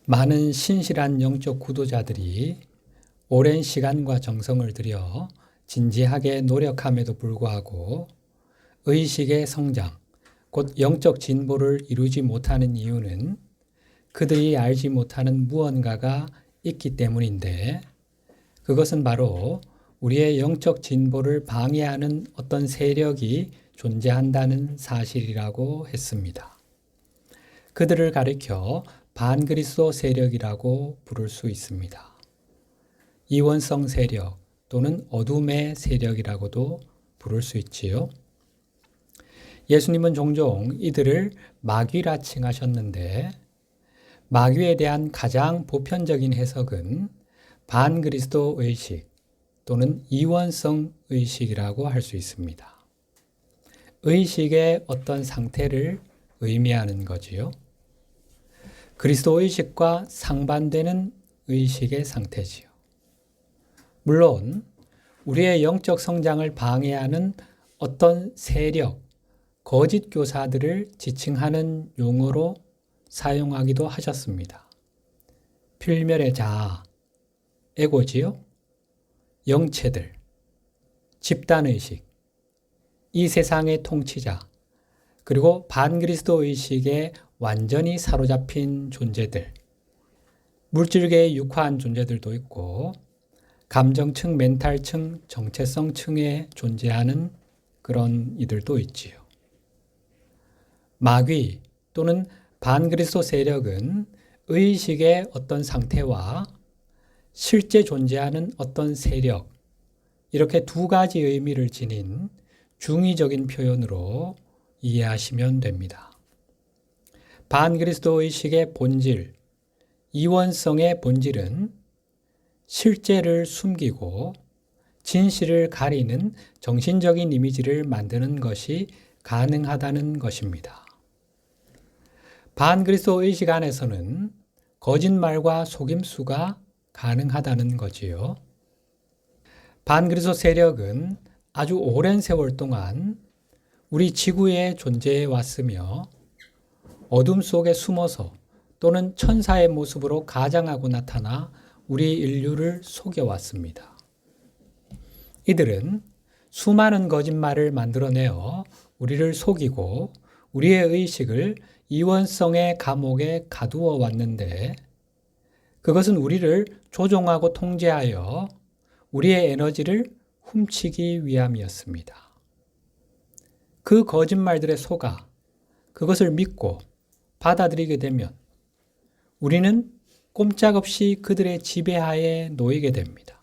많은 신실한 영적 구도자들이 오랜 시간과 정성을 들여 진지하게 노력함에도 불구하고 의식의 성장, 곧 영적 진보를 이루지 못하는 이유는 그들이 알지 못하는 무언가가 있기 때문인데, 그것은 바로 우리의 영적 진보를 방해하는 어떤 세력이 존재한다는 사실이라고 했습니다. 그들을 가리켜 반그리스도 세력이라고 부를 수 있습니다. 이원성 세력 또는 어둠의 세력이라고도 부를 수 있지요. 예수님은 종종 이들을 마귀라 칭하셨는데, 마귀에 대한 가장 보편적인 해석은 반그리스도 의식 또는 이원성 의식이라고 할 수 있습니다. 의식의 어떤 상태를 의미하는 거지요. 그리스도 의식과 상반되는 의식의 상태지요. 물론 우리의 영적 성장을 방해하는 어떤 세력, 거짓 교사들을 지칭하는 용어로 사용하기도 하셨습니다. 필멸의 자아, 에고지요, 영체들, 집단의식, 이 세상의 통치자, 그리고 반그리스도 의식에 완전히 사로잡힌 존재들, 물질계의 육화한 존재들도 있고 감정층, 멘탈층, 정체성층에 존재하는 그런 이들도 있지요. 마귀 또는 반그리스도 세력은 의식의 어떤 상태와 실제 존재하는 어떤 세력, 이렇게 두 가지 의미를 지닌 중의적인 표현으로 이해하시면 됩니다. 반그리스도 의식의 본질, 이원성의 본질은 실제를 숨기고 진실을 가리는 정신적인 이미지를 만드는 것이 가능하다는 것입니다. 반그리스도 의식 안에서는 거짓말과 속임수가 가능하다는 거지요. 반그리스도 세력은 아주 오랜 세월 동안 우리 지구에 존재해 왔으며 어둠 속에 숨어서 또는 천사의 모습으로 가장하고 나타나 우리 인류를 속여왔습니다. 이들은 수많은 거짓말을 만들어내어 우리를 속이고 우리의 의식을 이원성의 감옥에 가두어 왔는데, 그것은 우리를 조종하고 통제하여 우리의 에너지를 훔치기 위함이었습니다. 그 거짓말들에 속아 그것을 믿고 받아들이게 되면 우리는 꼼짝없이 그들의 지배하에 놓이게 됩니다.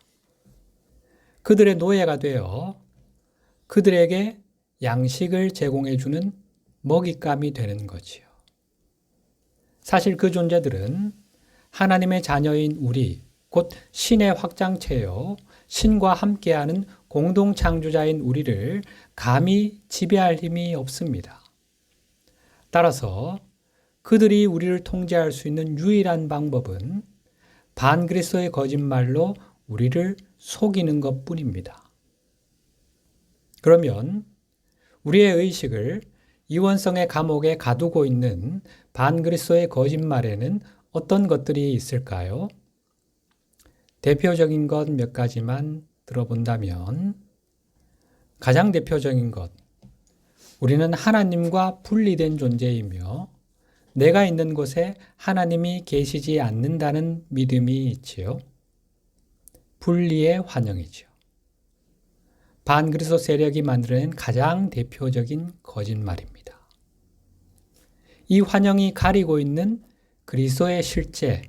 그들의 노예가 되어 그들에게 양식을 제공해주는 먹잇감이 되는 거지요. 사실 그 존재들은 하나님의 자녀인 우리, 곧 신의 확장체요, 신과 함께하는 공동 창조자인 우리를 감히 지배할 힘이 없습니다. 따라서 그들이 우리를 통제할 수 있는 유일한 방법은 반그리스도의 거짓말로 우리를 속이는 것뿐입니다. 그러면 우리의 의식을 이원성의 감옥에 가두고 있는 반그리스도의 거짓말에는 어떤 것들이 있을까요? 대표적인 것 몇 가지만 들어본다면, 가장 대표적인 것, 우리는 하나님과 분리된 존재이며 내가 있는 곳에 하나님이 계시지 않는다는 믿음이 있지요. 분리의 환영이죠. 반그리스도 세력이 만들어낸 가장 대표적인 거짓말입니다. 이 환영이 가리고 있는 그리스도의 실제,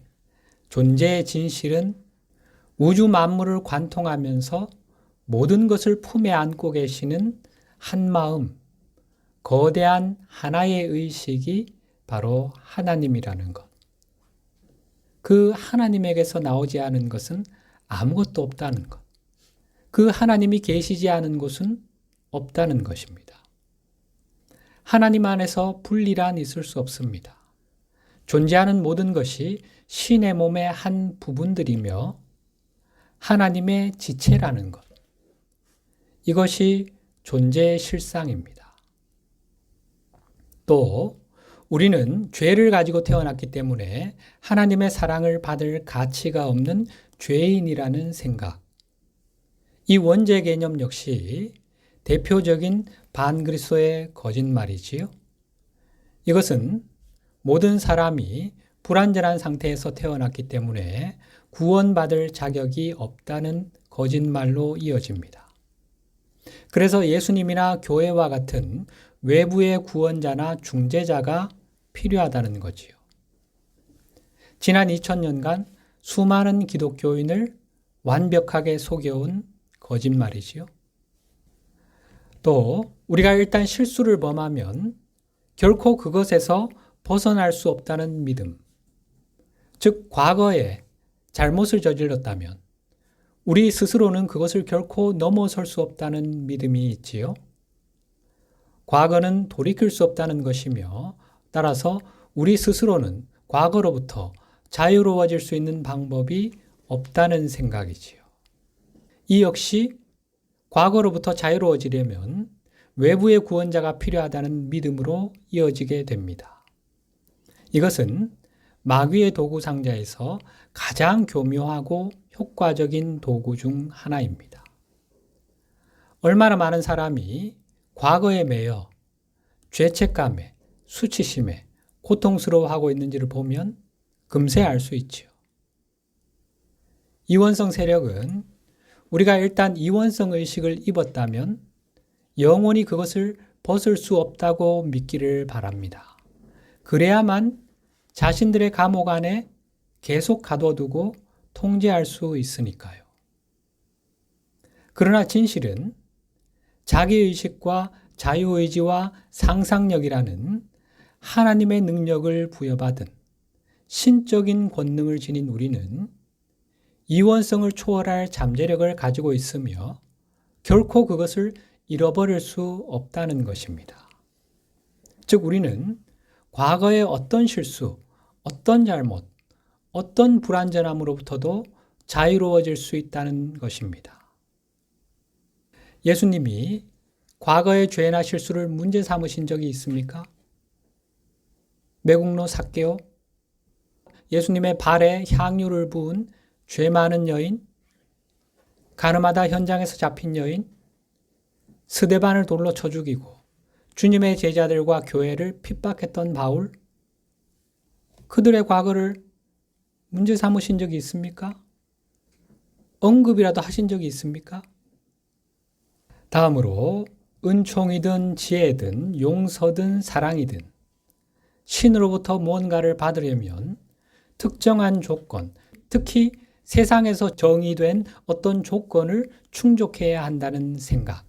존재의 진실은 우주 만물을 관통하면서 모든 것을 품에 안고 계시는 한 마음, 거대한 하나의 의식이 바로 하나님이라는 것. 그 하나님에게서 나오지 않은 것은 아무것도 없다는 것. 그 하나님이 계시지 않은 곳은 없다는 것입니다. 하나님 안에서 분리란 있을 수 없습니다. 존재하는 모든 것이 신의 몸의 한 부분들이며 하나님의 지체라는 것. 이것이 존재의 실상입니다. 또 우리는 죄를 가지고 태어났기 때문에 하나님의 사랑을 받을 가치가 없는 죄인이라는 생각. 이 원죄 개념 역시 대표적인 반그리스도의 거짓말이지요. 이것은 모든 사람이 불완전한 상태에서 태어났기 때문에 구원받을 자격이 없다는 거짓말로 이어집니다. 그래서 예수님이나 교회와 같은 외부의 구원자나 중재자가 필요하다는 거지요. 지난 2000년간 수많은 기독교인을 완벽하게 속여온 거짓말이지요. 또 우리가 일단 실수를 범하면 결코 그것에서 벗어날 수 없다는 믿음, 즉 과거에 잘못을 저질렀다면 우리 스스로는 그것을 결코 넘어설 수 없다는 믿음이 있지요. 과거는 돌이킬 수 없다는 것이며 따라서 우리 스스로는 과거로부터 자유로워질 수 있는 방법이 없다는 생각이지요. 이 역시 과거로부터 자유로워지려면 외부의 구원자가 필요하다는 믿음으로 이어지게 됩니다. 이것은 마귀의 도구 상자에서 가장 교묘하고 효과적인 도구 중 하나입니다. 얼마나 많은 사람이 과거에 매여 죄책감에, 수치심에 고통스러워하고 있는지를 보면 금세 알 수 있지요. 이원성 세력은 우리가 일단 이원성 의식을 입었다면 영원히 그것을 벗을 수 없다고 믿기를 바랍니다. 그래야만 자신들의 감옥 안에 계속 가둬두고 통제할 수 있으니까요. 그러나 진실은 자기의식과 자유의지와 상상력이라는 하나님의 능력을 부여받은 신적인 권능을 지닌 우리는 이원성을 초월할 잠재력을 가지고 있으며 결코 그것을 잃어버릴 수 없다는 것입니다. 즉 우리는 과거의 어떤 실수, 어떤 잘못, 어떤 불완전함으로부터도 자유로워질 수 있다는 것입니다. 예수님이 과거의 죄나 실수를 문제 삼으신 적이 있습니까? 매국노 삭개오, 예수님의 발에 향유를 부은 죄 많은 여인, 가늠하다 현장에서 잡힌 여인, 스데반을 돌로 쳐 죽이고 주님의 제자들과 교회를 핍박했던 바울, 그들의 과거를 문제 삼으신 적이 있습니까? 언급이라도 하신 적이 있습니까? 다음으로 은총이든 지혜든 용서든 사랑이든 신으로부터 뭔가를 받으려면 특정한 조건, 특히 세상에서 정의된 어떤 조건을 충족해야 한다는 생각.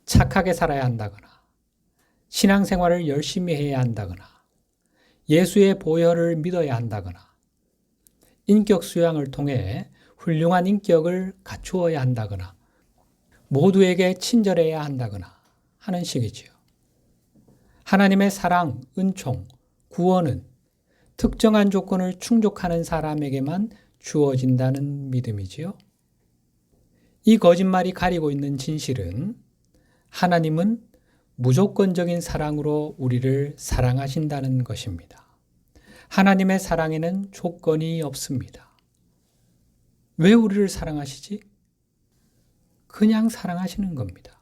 착하게 살아야 한다거나, 신앙생활을 열심히 해야 한다거나, 예수의 보혈을 믿어야 한다거나, 인격 수양을 통해 훌륭한 인격을 갖추어야 한다거나, 모두에게 친절해야 한다거나 하는 식이지요. 하나님의 사랑, 은총, 구원은 특정한 조건을 충족하는 사람에게만 주어진다는 믿음이지요. 이 거짓말이 가리고 있는 진실은 하나님은 무조건적인 사랑으로 우리를 사랑하신다는 것입니다. 하나님의 사랑에는 조건이 없습니다. 왜 우리를 사랑하시지? 그냥 사랑하시는 겁니다.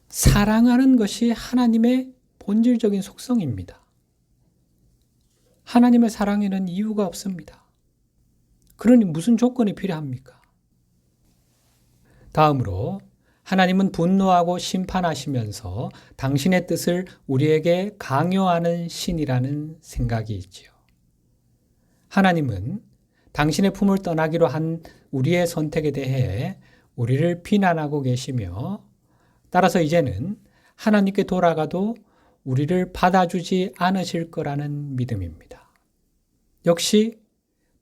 사랑하는 것이 하나님의 본질적인 속성입니다. 하나님의 사랑에는 이유가 없습니다. 그러니 무슨 조건이 필요합니까? 다음으로 하나님은 분노하고 심판하시면서 당신의 뜻을 우리에게 강요하는 신이라는 생각이 있지요. 하나님은 당신의 품을 떠나기로 한 우리의 선택에 대해 우리를 비난하고 계시며 따라서 이제는 하나님께 돌아가도 우리를 받아주지 않으실 거라는 믿음입니다. 역시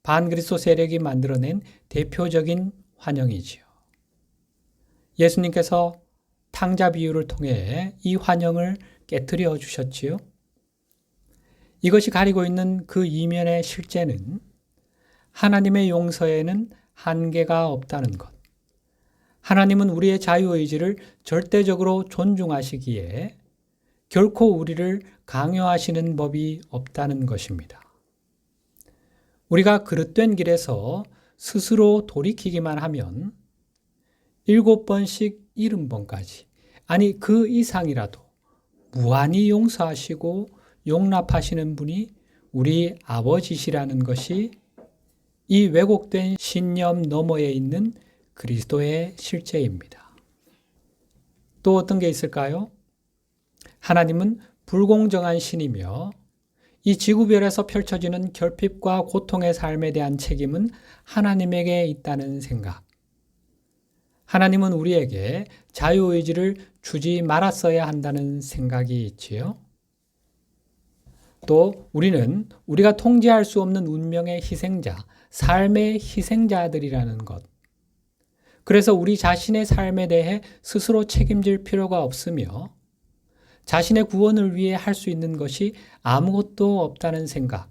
반그리스도 세력이 만들어낸 대표적인 환영이지요. 예수님께서 탕자 비유를 통해 이 환영을 깨트려 주셨지요. 이것이 가리고 있는 그 이면의 실제는 하나님의 용서에는 한계가 없다는 것. 하나님은 우리의 자유의지를 절대적으로 존중하시기에 결코 우리를 강요하시는 법이 없다는 것입니다. 우리가 그릇된 길에서 스스로 돌이키기만 하면 7번씩 70번까지, 아니 그 이상이라도 무한히 용서하시고 용납하시는 분이 우리 아버지시라는 것이 이 왜곡된 신념 너머에 있는 그리스도의 실제입니다. 또 어떤 게 있을까요? 하나님은 불공정한 신이며 이 지구별에서 펼쳐지는 결핍과 고통의 삶에 대한 책임은 하나님에게 있다는 생각. 하나님은 우리에게 자유의지를 주지 말았어야 한다는 생각이 있지요. 또 우리는 우리가 통제할 수 없는 운명의 희생자, 삶의 희생자들이라는 것. 그래서 우리 자신의 삶에 대해 스스로 책임질 필요가 없으며 자신의 구원을 위해 할 수 있는 것이 아무것도 없다는 생각.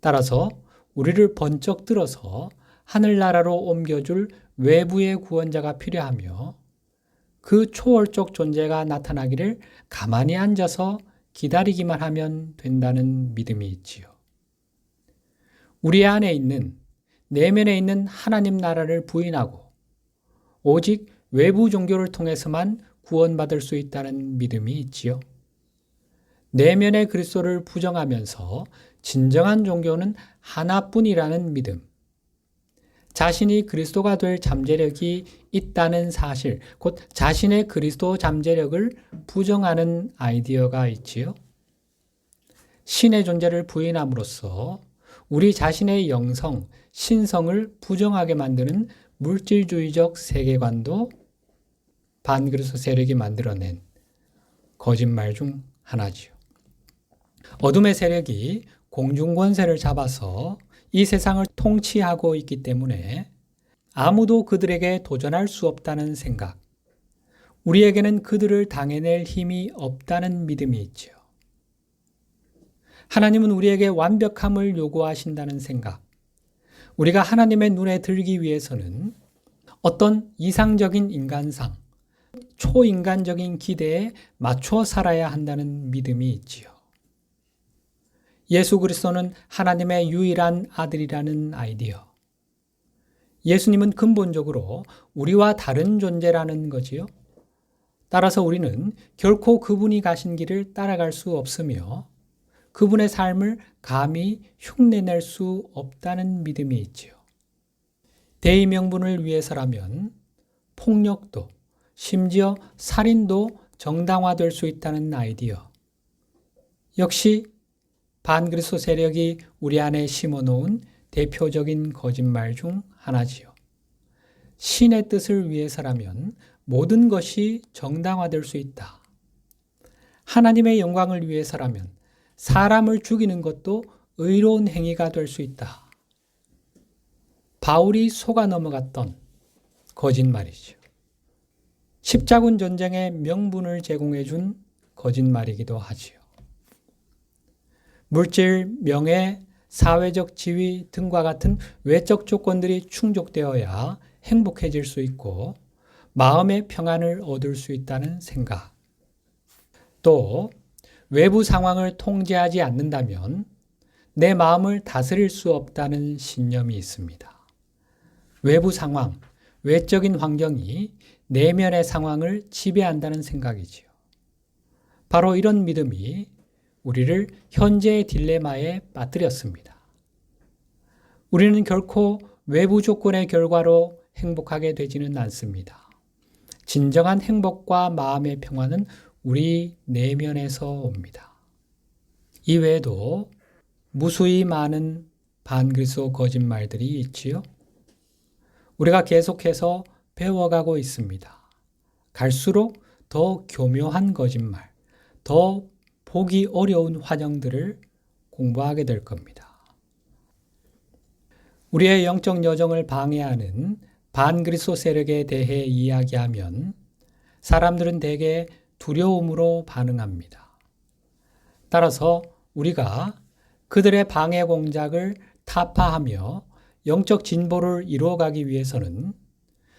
따라서 우리를 번쩍 들어서 하늘나라로 옮겨줄 외부의 구원자가 필요하며 그 초월적 존재가 나타나기를 가만히 앉아서 기다리기만 하면 된다는 믿음이 있지요. 우리 안에 있는, 내면에 있는 하나님 나라를 부인하고 오직 외부 종교를 통해서만 구원받을 수 있다는 믿음이 있지요. 내면의 그리스도를 부정하면서 진정한 종교는 하나뿐이라는 믿음. 자신이 그리스도가 될 잠재력이 있다는 사실, 곧 자신의 그리스도 잠재력을 부정하는 아이디어가 있지요. 신의 존재를 부인함으로써 우리 자신의 영성, 신성을 부정하게 만드는 물질주의적 세계관도 반그리스도 세력이 만들어낸 거짓말 중 하나지요. 어둠의 세력이 공중권세를 잡아서 이 세상을 통치하고 있기 때문에 아무도 그들에게 도전할 수 없다는 생각, 우리에게는 그들을 당해낼 힘이 없다는 믿음이 있지요. 하나님은 우리에게 완벽함을 요구하신다는 생각, 우리가 하나님의 눈에 들기 위해서는 어떤 이상적인 인간상, 초인간적인 기대에 맞춰 살아야 한다는 믿음이 있지요. 예수 그리스도는 하나님의 유일한 아들이라는 아이디어. 예수님은 근본적으로 우리와 다른 존재라는 거지요. 따라서 우리는 결코 그분이 가신 길을 따라갈 수 없으며 그분의 삶을 감히 흉내낼 수 없다는 믿음이 있지요. 대의 명분을 위해서라면 폭력도, 심지어 살인도 정당화될 수 있다는 아이디어. 역시 반그리스도 세력이 우리 안에 심어놓은 대표적인 거짓말 중 하나지요. 신의 뜻을 위해서라면 모든 것이 정당화될 수 있다. 하나님의 영광을 위해서라면 사람을 죽이는 것도 의로운 행위가 될 수 있다. 바울이 속아 넘어갔던 거짓말이죠. 십자군 전쟁의 명분을 제공해 준 거짓말이기도 하지요. 물질, 명예, 사회적 지위 등과 같은 외적 조건들이 충족되어야 행복해질 수 있고 마음의 평안을 얻을 수 있다는 생각. 또 외부 상황을 통제하지 않는다면 내 마음을 다스릴 수 없다는 신념이 있습니다. 외부 상황, 외적인 환경이 내면의 상황을 지배한다는 생각이지요. 바로 이런 믿음이 우리를 현재의 딜레마에 빠뜨렸습니다. 우리는 결코 외부 조건의 결과로 행복하게 되지는 않습니다. 진정한 행복과 마음의 평화는 우리 내면에서 옵니다. 이외에도 무수히 많은 반그리스도 거짓말들이 있지요. 우리가 계속해서 배워가고 있습니다. 갈수록 더 교묘한 거짓말, 더 보기 어려운 환영들을 공부하게 될 겁니다. 우리의 영적 여정을 방해하는 반그리스도 세력에 대해 이야기하면 사람들은 대개 두려움으로 반응합니다. 따라서 우리가 그들의 방해 공작을 타파하며 영적 진보를 이루어가기 위해서는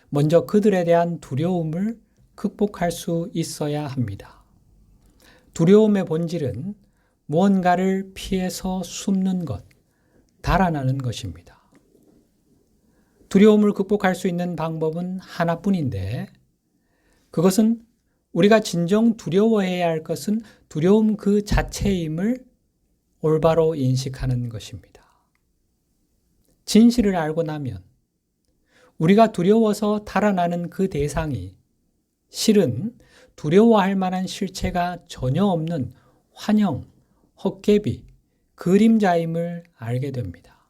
먼저 그들에 대한 두려움을 극복할 수 있어야 합니다. 두려움의 본질은 무언가를 피해서 숨는 것, 달아나는 것입니다. 두려움을 극복할 수 있는 방법은 하나뿐인데 그것은 우리가 진정 두려워해야 할 것은 두려움 그 자체임을 올바로 인식하는 것입니다. 진실을 알고 나면 우리가 두려워서 달아나는 그 대상이 실은 두려워할 만한 실체가 전혀 없는 환영, 헛개비, 그림자임을 알게 됩니다.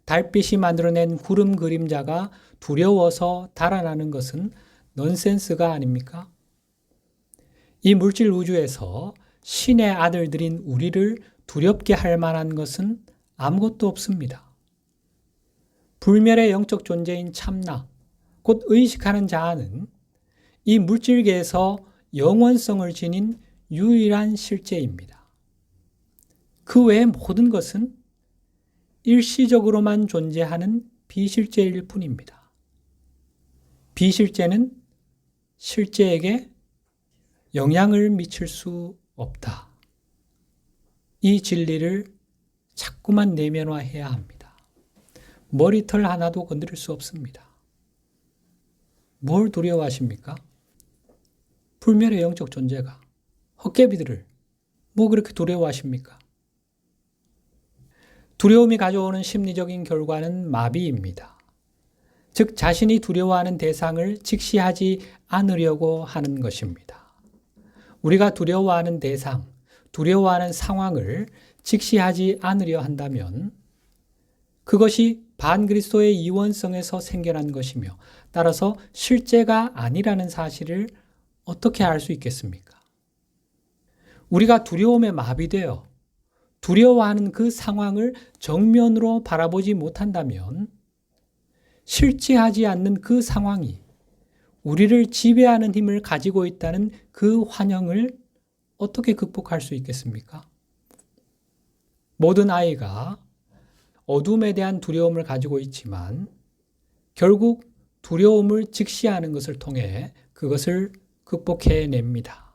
달빛이 만들어낸 구름 그림자가 두려워서 달아나는 것은 넌센스가 아닙니까? 이 물질 우주에서 신의 아들들인 우리를 두렵게 할 만한 것은 아무것도 없습니다. 불멸의 영적 존재인 참나, 곧 의식하는 자아는 이 물질계에서 영원성을 지닌 유일한 실제입니다. 그 외의 모든 것은 일시적으로만 존재하는 비실제일 뿐입니다. 비실제는 실제에게 영향을 미칠 수 없다. 이 진리를 자꾸만 내면화해야 합니다. 머리털 하나도 건드릴 수 없습니다. 뭘 두려워하십니까? 불멸의 영적 존재가 헛개비들을 뭐 그렇게 두려워하십니까? 두려움이 가져오는 심리적인 결과는 마비입니다. 즉 자신이 두려워하는 대상을 직시하지 않으려고 하는 것입니다. 우리가 두려워하는 대상, 두려워하는 상황을 직시하지 않으려 한다면 그것이 반그리스도의 이원성에서 생겨난 것이며 따라서 실제가 아니라는 사실을 어떻게 알 수 있겠습니까? 우리가 두려움에 마비되어 두려워하는 그 상황을 정면으로 바라보지 못한다면 실체하지 않는 그 상황이 우리를 지배하는 힘을 가지고 있다는 그 환영을 어떻게 극복할 수 있겠습니까? 모든 아이가 어둠에 대한 두려움을 가지고 있지만 결국 두려움을 직시하는 것을 통해 그것을 극복해냅니다.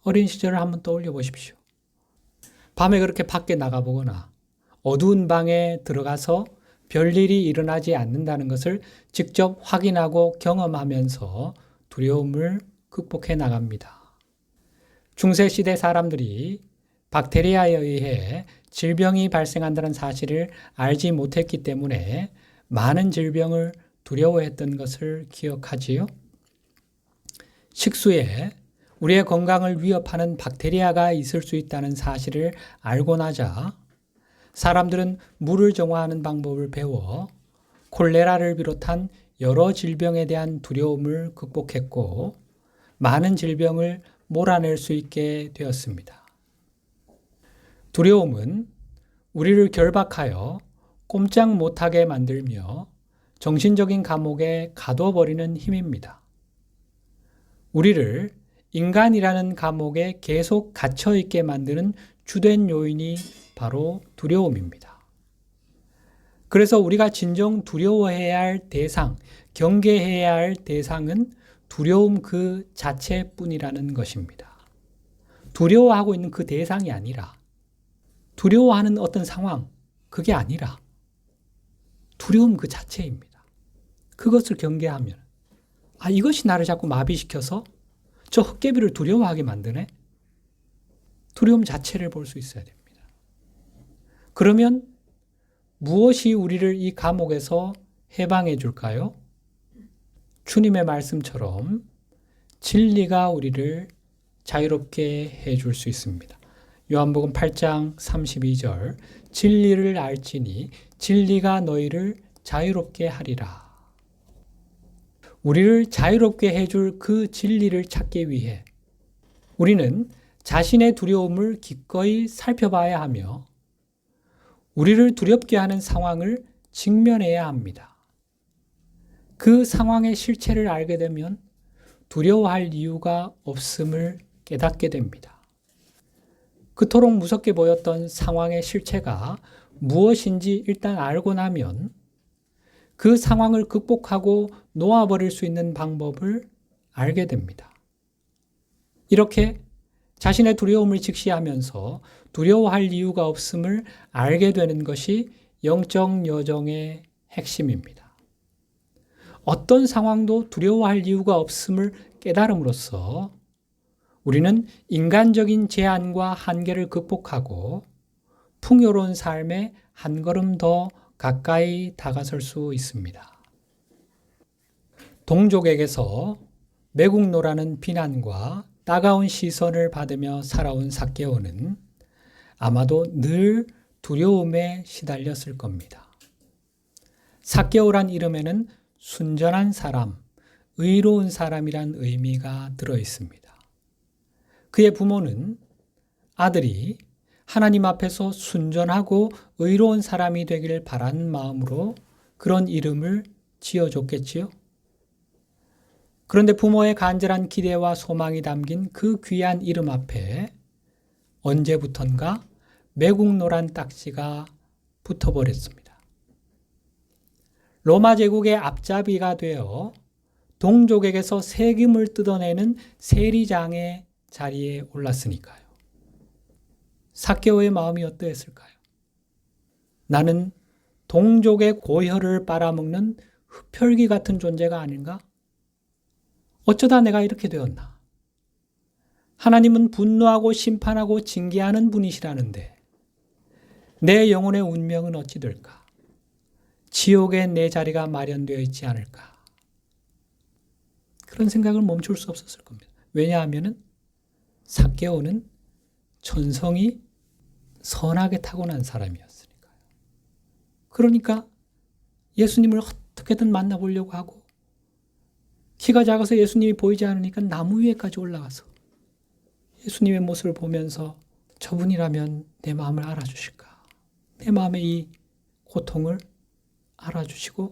어린 시절을 한번 떠올려 보십시오. 밤에 그렇게 밖에 나가보거나 어두운 방에 들어가서 별일이 일어나지 않는다는 것을 직접 확인하고 경험하면서 두려움을 극복해 나갑니다. 중세시대 사람들이 박테리아에 의해 질병이 발생한다는 사실을 알지 못했기 때문에 많은 질병을 두려워했던 것을 기억하지요. 식수에 우리의 건강을 위협하는 박테리아가 있을 수 있다는 사실을 알고 나자 사람들은 물을 정화하는 방법을 배워 콜레라를 비롯한 여러 질병에 대한 두려움을 극복했고 많은 질병을 몰아낼 수 있게 되었습니다. 두려움은 우리를 결박하여 꼼짝 못하게 만들며 정신적인 감옥에 가둬버리는 힘입니다. 우리를 인간이라는 감옥에 계속 갇혀있게 만드는 주된 요인이 바로 두려움입니다. 그래서 우리가 진정 두려워해야 할 대상, 경계해야 할 대상은 두려움 그 자체뿐이라는 것입니다. 두려워하고 있는 그 대상이 아니라 두려워하는 어떤 상황, 그게 아니라 두려움 그 자체입니다. 그것을 경계하면 이것이 나를 자꾸 마비시켜서 저 헛개비를 두려워하게 만드네? 두려움 자체를 볼 수 있어야 됩니다. 그러면 무엇이 우리를 이 감옥에서 해방해 줄까요? 주님의 말씀처럼 진리가 우리를 자유롭게 해줄 수 있습니다. 요한복음 8장 32절 진리를 알지니 진리가 너희를 자유롭게 하리라. 우리를 자유롭게 해줄 그 진리를 찾기 위해 우리는 자신의 두려움을 기꺼이 살펴봐야 하며 우리를 두렵게 하는 상황을 직면해야 합니다. 그 상황의 실체를 알게 되면 두려워할 이유가 없음을 깨닫게 됩니다. 그토록 무섭게 보였던 상황의 실체가 무엇인지 일단 알고 나면 그 상황을 극복하고 놓아버릴 수 있는 방법을 알게 됩니다. 이렇게 자신의 두려움을 직시하면서 두려워할 이유가 없음을 알게 되는 것이 영적 여정의 핵심입니다. 어떤 상황도 두려워할 이유가 없음을 깨달음으로써 우리는 인간적인 제한과 한계를 극복하고 풍요로운 삶에 한 걸음 더 가까이 다가설 수 있습니다. 동족에게서 매국노라는 비난과 따가운 시선을 받으며 살아온 삭개오는 아마도 늘 두려움에 시달렸을 겁니다. 삭개오란 이름에는 순전한 사람, 의로운 사람이란 의미가 들어 있습니다. 그의 부모는 아들이 하나님 앞에서 순전하고 의로운 사람이 되기를 바라는 마음으로 그런 이름을 지어줬겠지요. 그런데 부모의 간절한 기대와 소망이 담긴 그 귀한 이름 앞에 언제부턴가 매국노란 딱지가 붙어버렸습니다. 로마 제국의 앞잡이가 되어 동족에게서 세금을 뜯어내는 세리장의 자리에 올랐으니까요. 삭개오의 마음이 어떠했을까요? 나는 동족의 고혈을 빨아먹는 흡혈귀 같은 존재가 아닌가? 어쩌다 내가 이렇게 되었나? 하나님은 분노하고 심판하고 징계하는 분이시라는데 내 영혼의 운명은 어찌 될까? 지옥에 내 자리가 마련되어 있지 않을까? 그런 생각을 멈출 수 없었을 겁니다. 왜냐하면 삭개오는 천성이 선하게 타고난 사람이었으니까요. 그러니까 예수님을 어떻게든 만나보려고 하고 키가 작아서 예수님이 보이지 않으니까 나무 위에까지 올라가서 예수님의 모습을 보면서 저분이라면 내 마음을 알아주실까? 내 마음의 이 고통을 알아주시고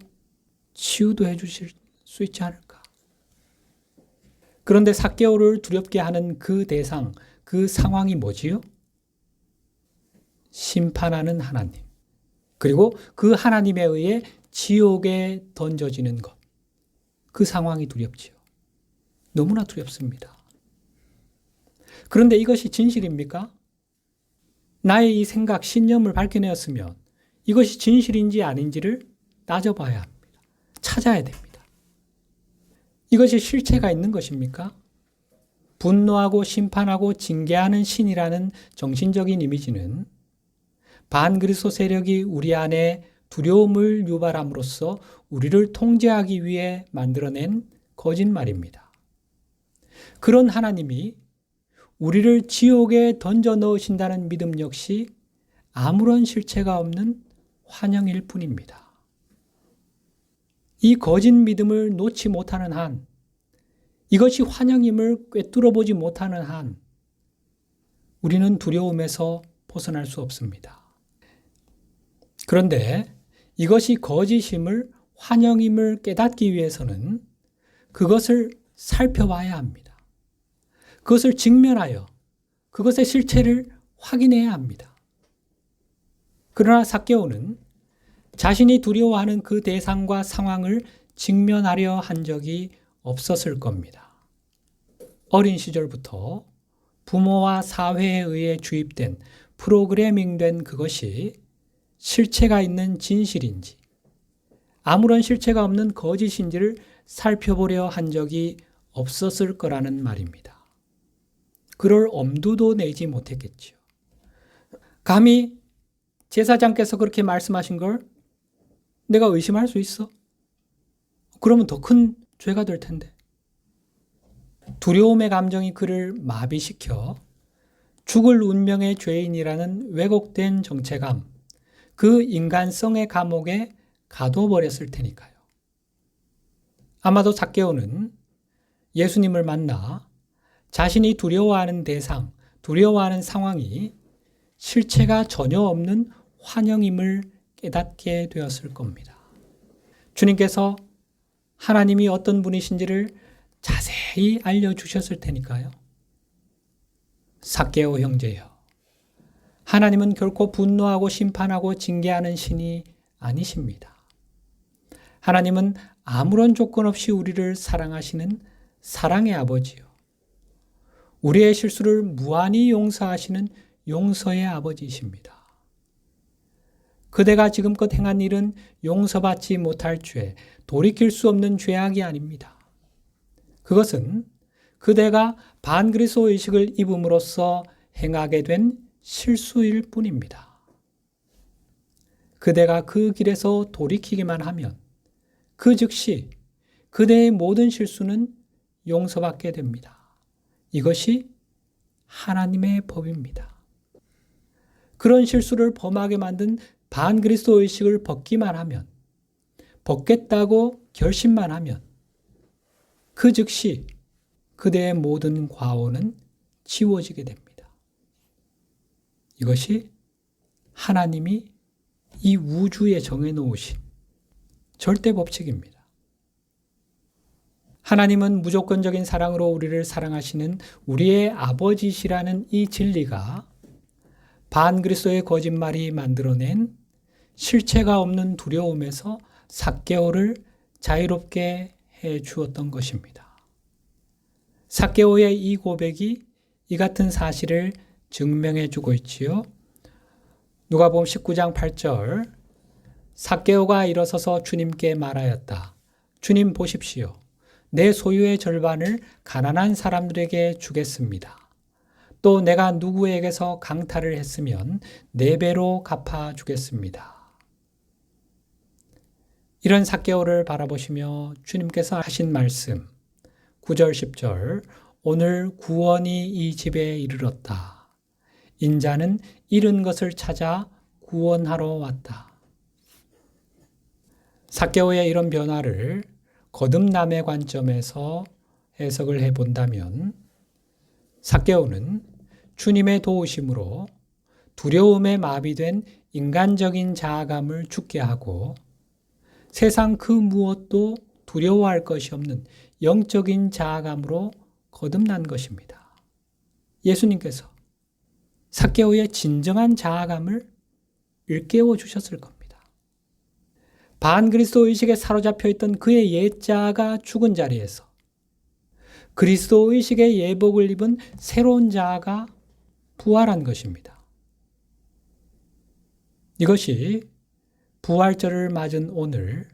치유도 해주실 수 있지 않을까? 그런데 삭개오를 두렵게 하는 그 대상, 그 상황이 뭐지요? 심판하는 하나님. 그리고 그 하나님에 의해 지옥에 던져지는 것. 그 상황이 두렵지요. 너무나 두렵습니다. 그런데 이것이 진실입니까? 나의 이 생각, 신념을 밝혀내었으면 이것이 진실인지 아닌지를 따져봐야 합니다. 찾아야 됩니다. 이것이 실체가 있는 것입니까? 분노하고 심판하고 징계하는 신이라는 정신적인 이미지는 반그리스도 세력이 우리 안에 두려움을 유발함으로써 우리를 통제하기 위해 만들어낸 거짓말입니다. 그런 하나님이 우리를 지옥에 던져 넣으신다는 믿음 역시 아무런 실체가 없는 환영일 뿐입니다. 이 거짓 믿음을 놓지 못하는 한, 이것이 환영임을 꿰뚫어 보지 못하는 한, 우리는 두려움에서 벗어날 수 없습니다. 그런데 이것이 거짓임을 환영임을 깨닫기 위해서는 그것을 살펴봐야 합니다. 그것을 직면하여 그것의 실체를 확인해야 합니다. 그러나 삭개오는 자신이 두려워하는 그 대상과 상황을 직면하려 한 적이 없었을 겁니다. 어린 시절부터 부모와 사회에 의해 주입된 프로그래밍된 그것이 실체가 있는 진실인지 아무런 실체가 없는 거짓인지를 살펴보려 한 적이 없었을 거라는 말입니다. 그럴 엄두도 내지 못했겠지요. 감히 제사장께서 그렇게 말씀하신 걸 내가 의심할 수 있어? 그러면 더 큰 죄가 될 텐데. 두려움의 감정이 그를 마비시켜 죽을 운명의 죄인이라는 왜곡된 정체감, 그 인간성의 감옥에 가둬버렸을 테니까요. 아마도 삭개오는 예수님을 만나 자신이 두려워하는 대상, 두려워하는 상황이 실체가 전혀 없는 환영임을 깨닫게 되었을 겁니다. 주님께서 하나님이 어떤 분이신지를 자세히 알려주셨을 테니까요. 삭개오 형제여, 하나님은 결코 분노하고 심판하고 징계하는 신이 아니십니다. 하나님은 아무런 조건 없이 우리를 사랑하시는 사랑의 아버지요. 우리의 실수를 무한히 용서하시는 용서의 아버지이십니다. 그대가 지금껏 행한 일은 용서받지 못할 죄, 돌이킬 수 없는 죄악이 아닙니다. 그것은 그대가 반그리스도 의식을 입음으로써 행하게 된 실수일 뿐입니다. 그대가 그 길에서 돌이키기만 하면 그 즉시 그대의 모든 실수는 용서받게 됩니다. 이것이 하나님의 법입니다. 그런 실수를 범하게 만든 반그리스도 의식을 벗기만 하면, 벗겠다고 결심만 하면 그 즉시 그대의 모든 과오는 지워지게 됩니다. 이것이 하나님이 이 우주에 정해놓으신 절대 법칙입니다. 하나님은 무조건적인 사랑으로 우리를 사랑하시는 우리의 아버지시라는 이 진리가 반그리스도의 거짓말이 만들어낸 실체가 없는 두려움에서 삭개오를 자유롭게 해 주었던 것입니다. 삭개오의 이 고백이 이 같은 사실을 증명해 주고 있지요. 누가복음 19장 8절, 삭개오가 일어서서 주님께 말하였다. 주님 보십시오. 내 소유의 절반을 가난한 사람들에게 주겠습니다. 또 내가 누구에게서 강탈을 했으면 4배로 갚아주겠습니다. 이런 삭개오를 바라보시며 주님께서 하신 말씀 9절 10절, 오늘 구원이 이 집에 이르렀다. 인자는 잃은 것을 찾아 구원하러 왔다. 삭개오의 이런 변화를 거듭남의 관점에서 해석을 해본다면 삭개오는 주님의 도우심으로 두려움에 마비된 인간적인 자아감을 죽게 하고 세상 그 무엇도 두려워할 것이 없는 영적인 자아감으로 거듭난 것입니다. 예수님께서 삭개오의 진정한 자아감을 일깨워 주셨을 겁니다. 반그리스도 의식에 사로잡혀 있던 그의 옛 자아가 죽은 자리에서 그리스도 의식의 예복을 입은 새로운 자아가 부활한 것입니다. 이것이 부활절을 맞은 오늘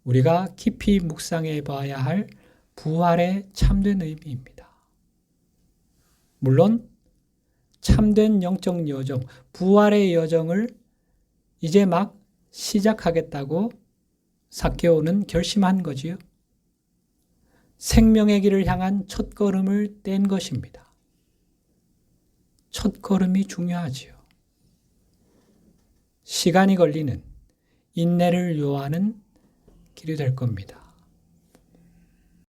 우리가 깊이 묵상해 봐야 할 부활의 참된 의미입니다. 물론 참된 영적 여정, 부활의 여정을 이제 막 시작하겠다고 삭개오는 결심한 거지요. 생명의 길을 향한 첫걸음을 뗀 것입니다. 첫걸음이 중요하지요. 시간이 걸리는 인내를 요하는 길이 될 겁니다.